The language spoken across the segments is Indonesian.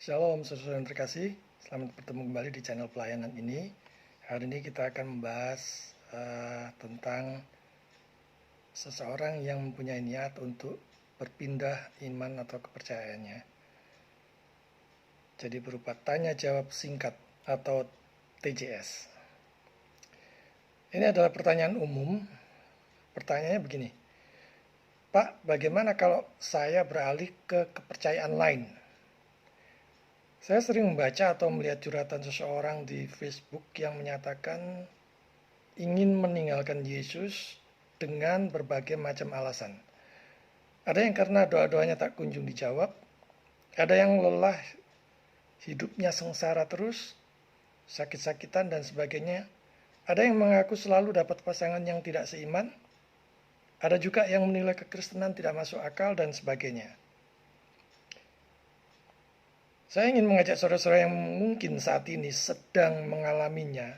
Shalom saudara yang terkasih, selamat bertemu kembali di channel pelayanan ini. Hari ini kita akan membahas tentang seseorang yang mempunyai niat untuk berpindah iman atau kepercayaannya. Jadi berupa tanya jawab singkat atau TJS. Ini adalah pertanyaan umum. Pertanyaannya begini, Pak, bagaimana kalau saya beralih ke kepercayaan lain? Saya sering membaca atau melihat curhatan seseorang di Facebook yang menyatakan ingin meninggalkan Yesus dengan berbagai macam alasan. Ada yang karena doa-doanya tak kunjung dijawab, ada yang lelah, hidupnya sengsara terus, sakit-sakitan dan sebagainya. Ada yang mengaku selalu dapat pasangan yang tidak seiman, ada juga yang menilai kekristenan tidak masuk akal dan sebagainya. Saya ingin mengajak saudara-saudara yang mungkin saat ini sedang mengalaminya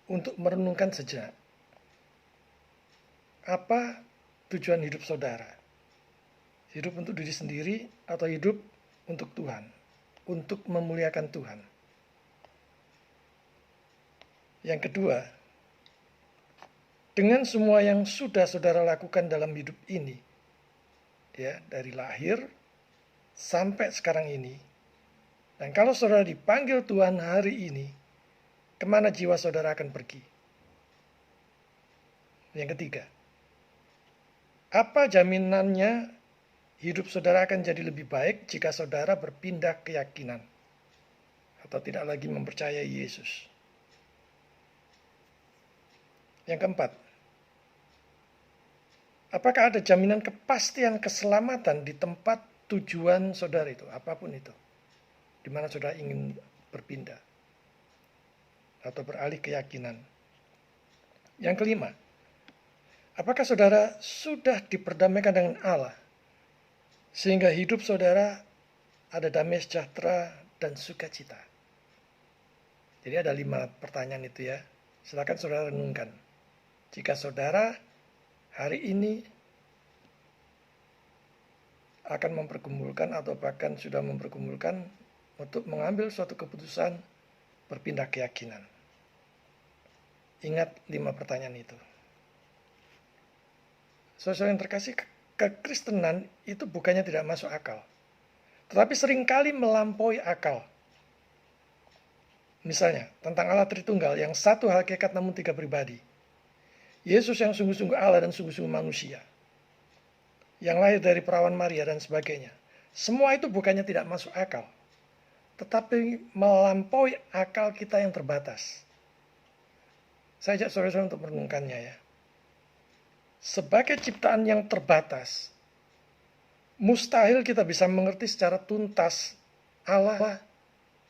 untuk merenungkan sejenak. Apa tujuan hidup saudara? Hidup untuk diri sendiri atau hidup untuk Tuhan? Untuk memuliakan Tuhan? Yang kedua, dengan semua yang sudah saudara lakukan dalam hidup ini, ya, dari lahir sampai sekarang ini, dan kalau saudara dipanggil Tuhan hari ini, kemana jiwa saudara akan pergi? Yang ketiga, apa jaminannya hidup saudara akan jadi lebih baik jika saudara berpindah keyakinan atau tidak lagi mempercayai Yesus? Yang keempat, apakah ada jaminan kepastian keselamatan di tempat tujuan saudara itu, apapun itu, di mana saudara ingin berpindah atau beralih keyakinan? Yang kelima, apakah saudara sudah diperdamaikan dengan Allah sehingga hidup saudara ada damai sejahtera dan sukacita? Jadi ada 5 pertanyaan itu ya. Silakan saudara renungkan. Jika saudara hari ini akan mempergumulkan atau bahkan sudah mempergumulkan untuk mengambil suatu keputusan berpindah keyakinan. Ingat 5 pertanyaan itu. Saudara yang terkasih, kekristenan itu bukannya tidak masuk akal, tetapi seringkali melampaui akal. Misalnya, tentang Allah Tritunggal yang satu hakikat namun 3 pribadi. Yesus yang sungguh-sungguh Allah dan sungguh-sungguh manusia, yang lahir dari perawan Maria dan sebagainya. Semua itu bukannya tidak masuk akal, tetapi melampaui akal kita yang terbatas. Saya ajak saudara-saudara untuk merenungkannya ya. Sebagai ciptaan yang terbatas, mustahil kita bisa mengerti secara tuntas Allah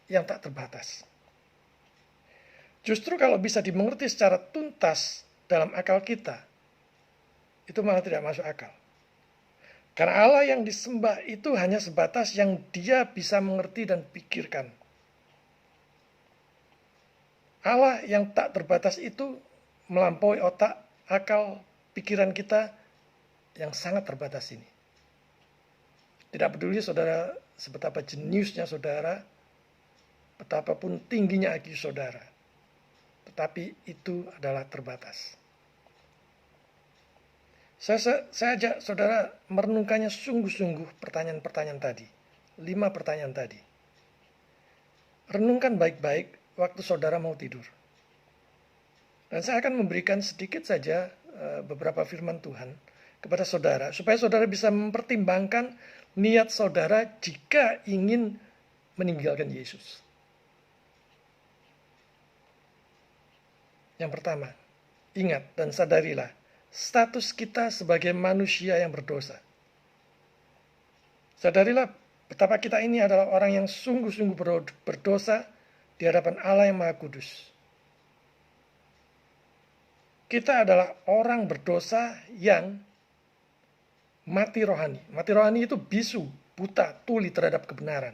yang tak terbatas. Justru kalau bisa dimengerti secara tuntas dalam akal kita, itu malah tidak masuk akal. Karena Allah yang disembah itu hanya sebatas yang dia bisa mengerti dan pikirkan. Allah yang tak terbatas itu melampaui otak, akal, pikiran kita yang sangat terbatas ini. Tidak peduli saudara sebetapa jeniusnya saudara, betapapun tingginya IQ saudara, tetapi itu adalah terbatas. Saya ajak saudara merenungkannya sungguh-sungguh pertanyaan-pertanyaan tadi. 5 pertanyaan tadi. Renungkan baik-baik waktu saudara mau tidur. Dan saya akan memberikan sedikit saja beberapa firman Tuhan kepada saudara, supaya saudara bisa mempertimbangkan niat saudara jika ingin meninggalkan Yesus. Yang pertama, ingat dan sadarilah status kita sebagai manusia yang berdosa. Sadarilah betapa kita ini adalah orang yang sungguh-sungguh berdosa di hadapan Allah yang Maha Kudus. Kita adalah orang berdosa yang mati rohani. Mati rohani itu bisu, buta, tuli terhadap kebenaran.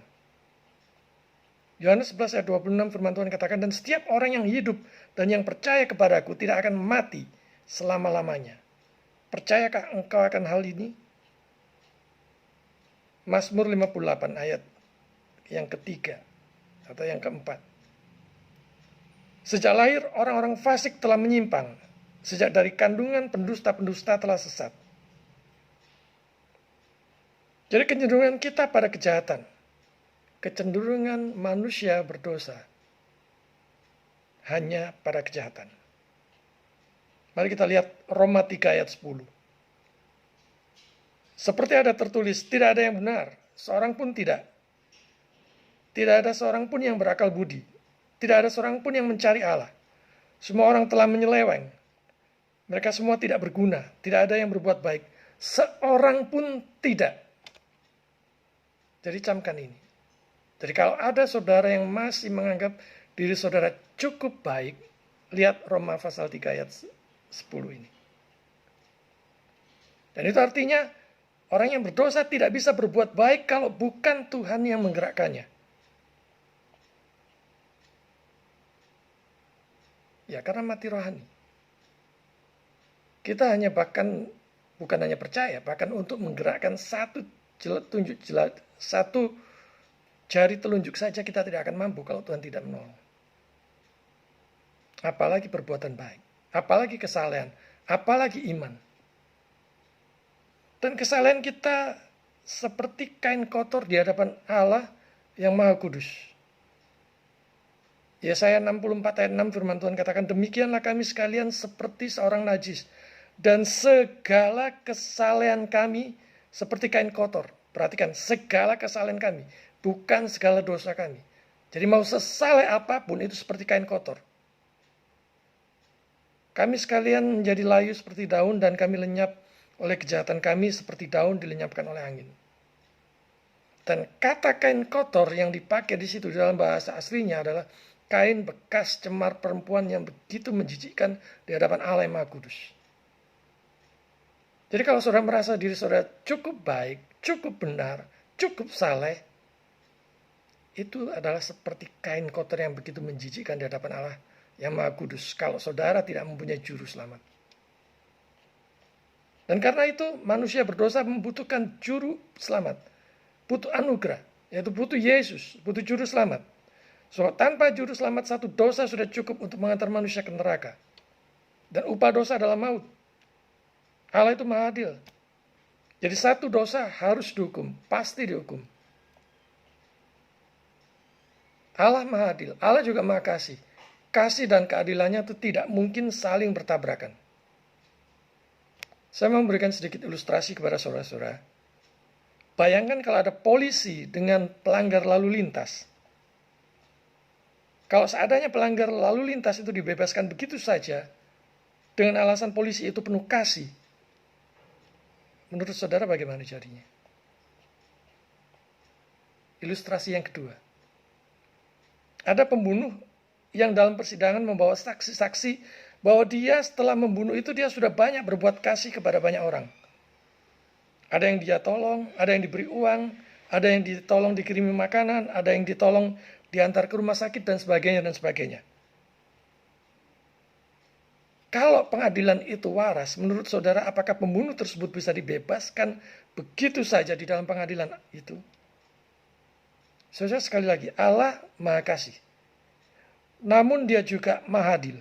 Yohanes 11 ayat 26 firman Tuhan katakan, dan setiap orang yang hidup dan yang percaya kepadaku tidak akan mati selama-lamanya. Percayakah engkau akan hal ini? Mazmur 58 ayat yang ketiga atau yang keempat. Sejak lahir orang-orang fasik telah menyimpang. Sejak dari kandungan pendusta-pendusta telah sesat. Jadi kecenderungan kita pada kejahatan, kecenderungan manusia berdosa hanya pada kejahatan. Mari kita lihat Roma 3 ayat 10. Seperti ada tertulis, tidak ada yang benar, seorang pun tidak. Tidak ada seorang pun yang berakal budi. Tidak ada seorang pun yang mencari Allah. Semua orang telah menyeleweng. Mereka semua tidak berguna. Tidak ada yang berbuat baik. Seorang pun tidak. Jadi camkan ini. Jadi kalau ada saudara yang masih menganggap diri saudara cukup baik, lihat Roma pasal 3 ayat 10 ini. Dan itu artinya orang yang berdosa tidak bisa berbuat baik kalau bukan Tuhan yang menggerakkannya. Ya karena mati rohani. Kita hanya bukan hanya percaya, bahkan untuk menggerakkan satu jari telunjuk saja kita tidak akan mampu kalau Tuhan tidak menolong. Apalagi perbuatan baik, apalagi kesalehan, apalagi iman. Dan kesalehan kita seperti kain kotor di hadapan Allah yang Maha Kudus. Yesaya 64 ayat 6 firman Tuhan katakan, demikianlah kami sekalian seperti seorang najis, dan segala kesalehan kami seperti kain kotor. Perhatikan, segala kesalehan kami, bukan segala dosa kami. Jadi mau sesaleh apapun itu seperti kain kotor. Kami sekalian menjadi layu seperti daun dan kami lenyap oleh kejahatan kami seperti daun dilenyapkan oleh angin. Dan kata kain kotor yang dipakai di situ dalam bahasa aslinya adalah kain bekas cemar perempuan yang begitu menjijikkan di hadapan Allah yang Maha Kudus. Jadi kalau saudara merasa diri saudara cukup baik, cukup benar, cukup saleh, itu adalah seperti kain kotor yang begitu menjijikkan di hadapan Allah yang Maha Kudus kalau saudara tidak mempunyai juru selamat. Dan karena itu manusia berdosa membutuhkan juru selamat, butuh anugerah, yaitu butuh Yesus, butuh juru selamat. So, tanpa juru selamat satu dosa sudah cukup untuk mengantar manusia ke neraka. Dan upah dosa adalah maut. Allah itu maha adil. Jadi satu dosa harus dihukum, pasti dihukum. Allah maha adil, Allah juga maha kasih. Kasih dan keadilannya itu tidak mungkin saling bertabrakan. Saya mau memberikan sedikit ilustrasi kepada saudara-saudara. Bayangkan kalau ada polisi dengan pelanggar lalu lintas. Kalau seadanya pelanggar lalu lintas itu dibebaskan begitu saja, dengan alasan polisi itu penuh kasih, menurut saudara bagaimana jadinya? Ilustrasi yang kedua. Ada pembunuh yang dalam persidangan membawa saksi-saksi bahwa dia setelah membunuh itu dia sudah banyak berbuat kasih kepada banyak orang. Ada yang dia tolong, ada yang diberi uang, ada yang ditolong dikirimi makanan, ada yang ditolong diantar ke rumah sakit dan sebagainya dan sebagainya. Kalau pengadilan itu waras, menurut saudara apakah pembunuh tersebut bisa dibebaskan begitu saja di dalam pengadilan itu? Saudara, sekali lagi, Allah maha kasih. Namun dia juga maha adil.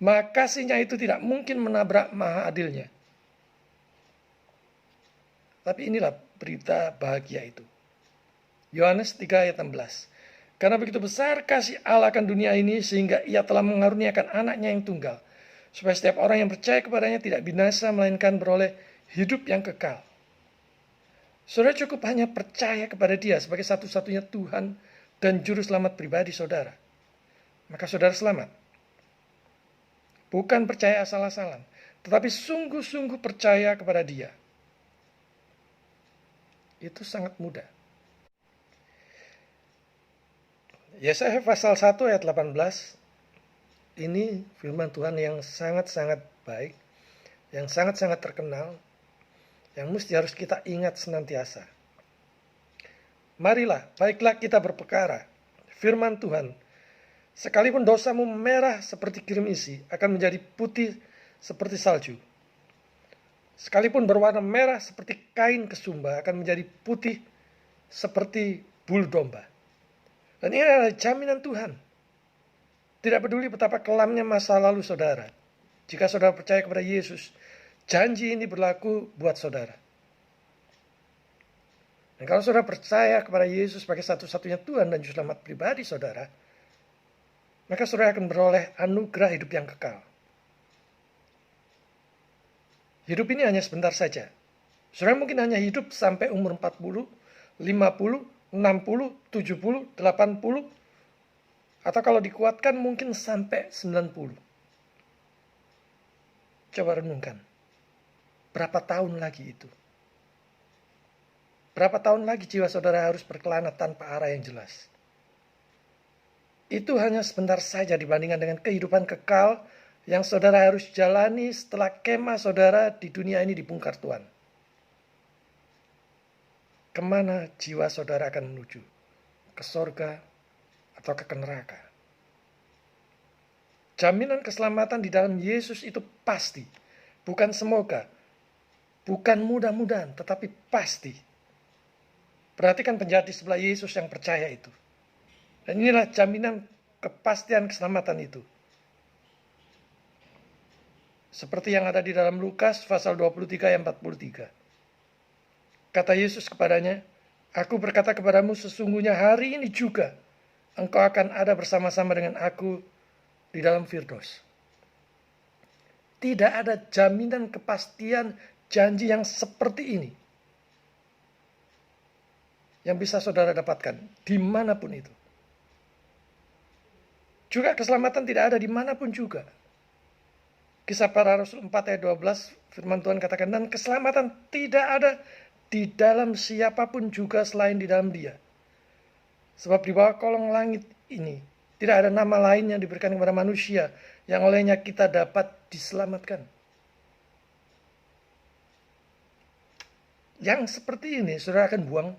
Maha kasihnya itu tidak mungkin menabrak maha adilnya. Tapi inilah berita bahagia itu. Yohanes 3 ayat 16. Karena begitu besar kasih Allah akan dunia ini sehingga ia telah mengaruniakan anaknya yang tunggal. Supaya setiap orang yang percaya kepadanya tidak binasa melainkan beroleh hidup yang kekal. Saudara cukup hanya percaya kepada dia sebagai satu-satunya Tuhan dan juru selamat pribadi saudara. Maka saudara selamat. Bukan percaya asal-asalan, tetapi sungguh-sungguh percaya kepada dia. Itu sangat mudah. Yesaya pasal 1 ayat 18. Ini firman Tuhan yang sangat-sangat baik, yang sangat-sangat terkenal, yang mesti harus kita ingat senantiasa. Marilah, baiklah kita berperkara. Firman Tuhan, sekalipun dosamu merah seperti kirmisi, akan menjadi putih seperti salju. Sekalipun berwarna merah seperti kain kesumba, akan menjadi putih seperti bulu domba. Dan ini adalah jaminan Tuhan. Tidak peduli betapa kelamnya masa lalu saudara. Jika saudara percaya kepada Yesus, janji ini berlaku buat saudara. Dan kalau saudara percaya kepada Yesus sebagai satu-satunya Tuhan dan Juru Selamat pribadi saudara, maka saudara akan beroleh anugerah hidup yang kekal. Hidup ini hanya sebentar saja. Saudara mungkin hanya hidup sampai umur 40, 50, 60, 70, 80, atau kalau dikuatkan mungkin sampai 90. Coba renungkan. Berapa tahun lagi itu? Berapa tahun lagi jiwa saudara harus berkelana tanpa arah yang jelas? Itu hanya sebentar saja dibandingkan dengan kehidupan kekal yang saudara harus jalani setelah kemah saudara di dunia ini dibongkar Tuhan. Kemana jiwa saudara akan menuju? Ke sorga atau ke neraka? Jaminan keselamatan di dalam Yesus itu pasti. Bukan semoga. Bukan mudah-mudahan, tetapi pasti. Perhatikan penjahat di sebelah Yesus yang percaya itu. Dan inilah jaminan kepastian keselamatan itu. Seperti yang ada di dalam Lukas pasal 23 ayat 43. Kata Yesus kepadanya, "Aku berkata kepadamu sesungguhnya hari ini juga engkau akan ada bersama-sama dengan aku di dalam Firdaus." Tidak ada jaminan kepastian janji yang seperti ini yang bisa saudara dapatkan dimanapun itu. Juga keselamatan tidak ada dimanapun juga. Kisah Para Rasul 4 ayat 12, firman Tuhan katakan, "Dan keselamatan tidak ada di dalam siapapun juga selain di dalam Dia. Sebab di bawah kolong langit ini tidak ada nama lain yang diberikan kepada manusia yang olehnya kita dapat diselamatkan." Yang seperti ini saudara akan buang.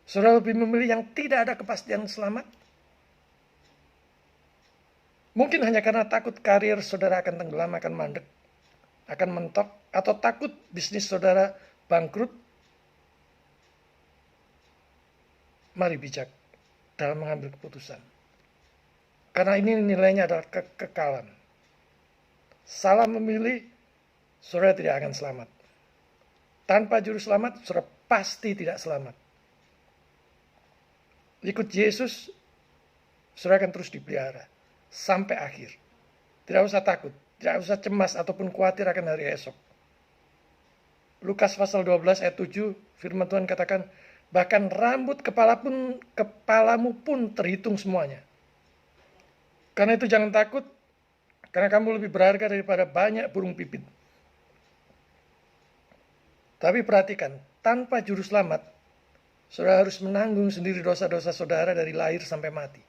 Saudara lebih memilih yang tidak ada kepastian selamat. Mungkin hanya karena takut karir saudara akan tenggelam, akan mandek, akan mentok, atau takut bisnis saudara bangkrut. Mari bijak dalam mengambil keputusan. Karena ini nilainya adalah kekekalan. Salah memilih, saudara tidak akan selamat. Tanpa juru selamat, saudara pasti tidak selamat. Ikut Yesus, saudara akan terus dipelihara sampai akhir. Tidak usah takut, tidak usah cemas ataupun khawatir akan hari esok. Lukas pasal 12 ayat 7, firman Tuhan katakan, "Bahkan rambut kepalamu pun terhitung semuanya. Karena itu jangan takut, karena kamu lebih berharga daripada banyak burung pipit." Tapi perhatikan, tanpa juru selamat, saudara harus menanggung sendiri dosa-dosa saudara dari lahir sampai mati.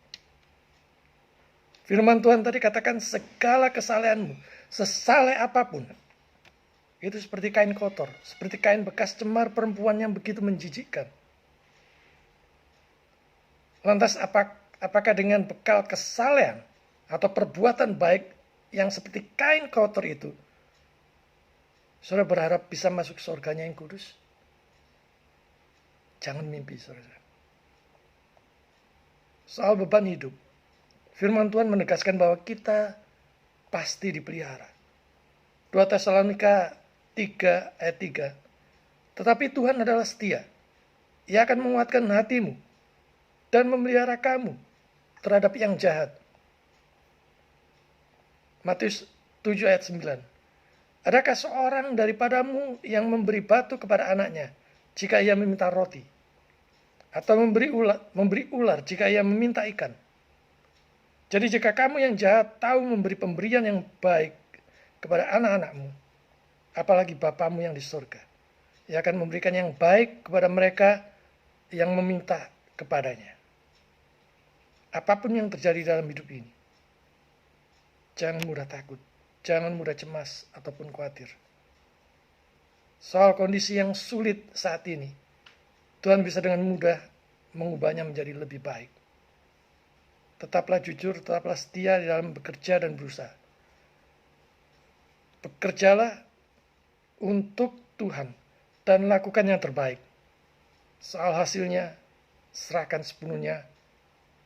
Firman Tuhan tadi katakan segala kesalehanmu, sesaleh apapun, itu seperti kain kotor, seperti kain bekas cemar perempuan yang begitu menjijikkan. Lantas apakah dengan bekal kesalehan atau perbuatan baik yang seperti kain kotor itu, saudara berharap bisa masuk surganya yang kudus? Jangan mimpi, saudara. Soal beban hidup, firman Tuhan menegaskan bahwa kita pasti dipelihara. 2 Tesalonika 3 ayat 3. Tetapi Tuhan adalah setia. Ia akan menguatkan hatimu dan memelihara kamu terhadap yang jahat. Matius 7 ayat 9. Adakah seorang daripadamu yang memberi batu kepada anaknya jika ia meminta roti? Atau memberi ular jika ia meminta ikan? Jadi jika kamu yang jahat tahu memberi pemberian yang baik kepada anak-anakmu, apalagi Bapamu yang di surga, Ia akan memberikan yang baik kepada mereka yang meminta kepadanya. Apapun yang terjadi dalam hidup ini, jangan mudah takut, jangan mudah cemas ataupun khawatir. Soal kondisi yang sulit saat ini, Tuhan bisa dengan mudah mengubahnya menjadi lebih baik. Tetaplah jujur, tetaplah setia di dalam bekerja dan berusaha. Bekerjalah untuk Tuhan dan lakukan yang terbaik. Soal hasilnya, serahkan sepenuhnya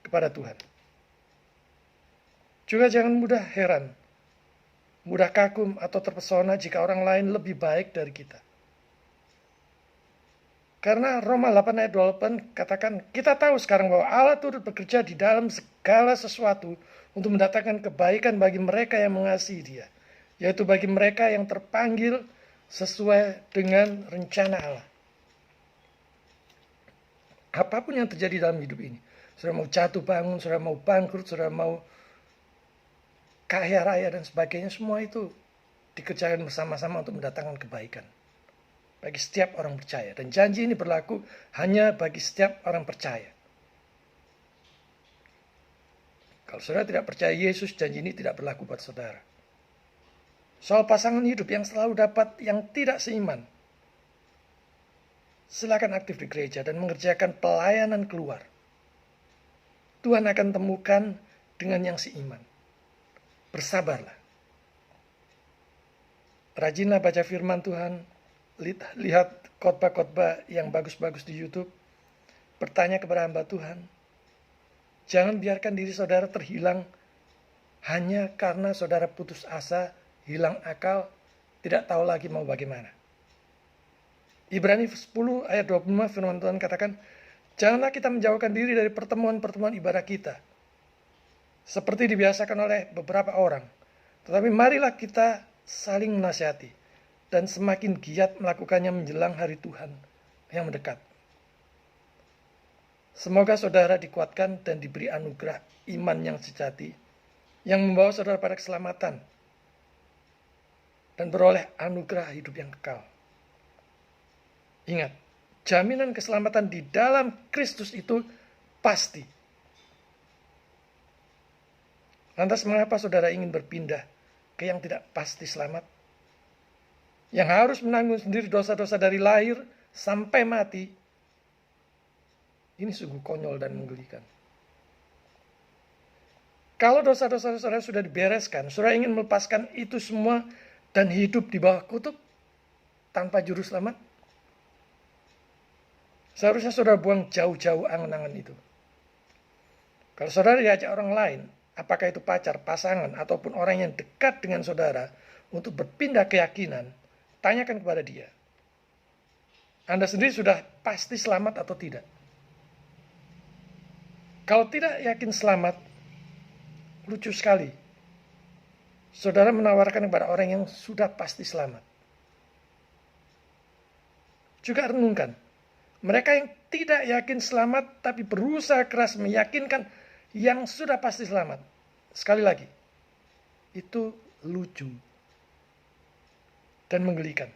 kepada Tuhan. Juga jangan mudah heran, mudah kagum atau terpesona jika orang lain lebih baik dari kita. Karena Roma 8 ayat 28 katakan, kita tahu sekarang bahwa Allah turut bekerja di dalam segala sesuatu untuk mendatangkan kebaikan bagi mereka yang mengasihi Dia, yaitu bagi mereka yang terpanggil sesuai dengan rencana Allah. Apapun yang terjadi dalam hidup ini, saudara mau jatuh bangun, saudara mau bangkrut, saudara mau kaya raya dan sebagainya, semua itu dikerjakan bersama-sama untuk mendatangkan kebaikan bagi setiap orang percaya. Dan janji ini berlaku hanya bagi setiap orang percaya. Kalau saudara tidak percaya Yesus, janji ini tidak berlaku buat saudara. Soal pasangan hidup yang selalu dapat yang tidak seiman, silakan aktif di gereja dan mengerjakan pelayanan keluar. Tuhan akan temukan dengan yang seiman. Bersabarlah. Rajinlah baca firman Tuhan. Lihat khotbah-khotbah yang bagus-bagus di YouTube. Bertanya kepada hamba Tuhan. Jangan biarkan diri saudara terhilang hanya karena saudara putus asa, hilang akal, tidak tahu lagi mau bagaimana. Ibrani 10 ayat 25 firman Tuhan katakan, janganlah kita menjauhkan diri dari pertemuan-pertemuan ibadah kita, seperti dibiasakan oleh beberapa orang. Tetapi marilah kita saling menasihati, dan semakin giat melakukannya menjelang hari Tuhan yang mendekat. Semoga saudara dikuatkan dan diberi anugerah iman yang sejati, yang membawa saudara pada keselamatan, dan beroleh anugerah hidup yang kekal. Ingat, jaminan keselamatan di dalam Kristus itu pasti. Lantas mengapa saudara ingin berpindah ke yang tidak pasti selamat? Yang harus menanggung sendiri dosa-dosa dari lahir sampai mati. Ini sungguh konyol dan menggelikan. Kalau dosa-dosa saudara sudah dibereskan, saudara ingin melepaskan itu semua dan hidup di bawah kutub tanpa juru selamat? Seharusnya saudara buang jauh-jauh angan-angan itu. Kalau saudara diajak orang lain, apakah itu pacar, pasangan, ataupun orang yang dekat dengan saudara untuk berpindah keyakinan, tanyakan kepada dia. Anda sendiri sudah pasti selamat atau tidak? Kalau tidak yakin selamat, lucu sekali. Saudara menawarkan kepada orang yang sudah pasti selamat. Juga renungkan. Mereka yang tidak yakin selamat tapi berusaha keras meyakinkan yang sudah pasti selamat. Sekali lagi, itu lucu dan menggelikan.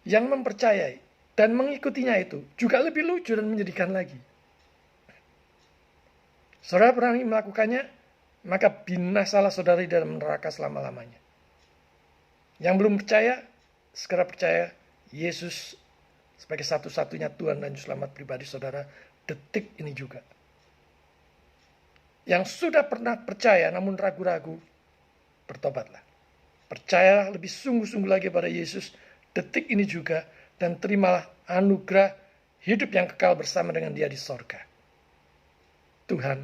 Yang mempercayai dan mengikutinya itu juga lebih lucu dan menyedihkan lagi. Saudara berani melakukannya, maka binasalah saudara di dalam neraka selama-lamanya. Yang belum percaya, segera percaya Yesus sebagai satu-satunya Tuhan dan Juru Selamat pribadi saudara detik ini juga. Yang sudah pernah percaya namun ragu-ragu, bertobatlah. Percayalah lebih sungguh-sungguh lagi pada Yesus detik ini juga dan terimalah anugerah hidup yang kekal bersama dengan Dia di sorga. Tuhan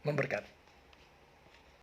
memberkati.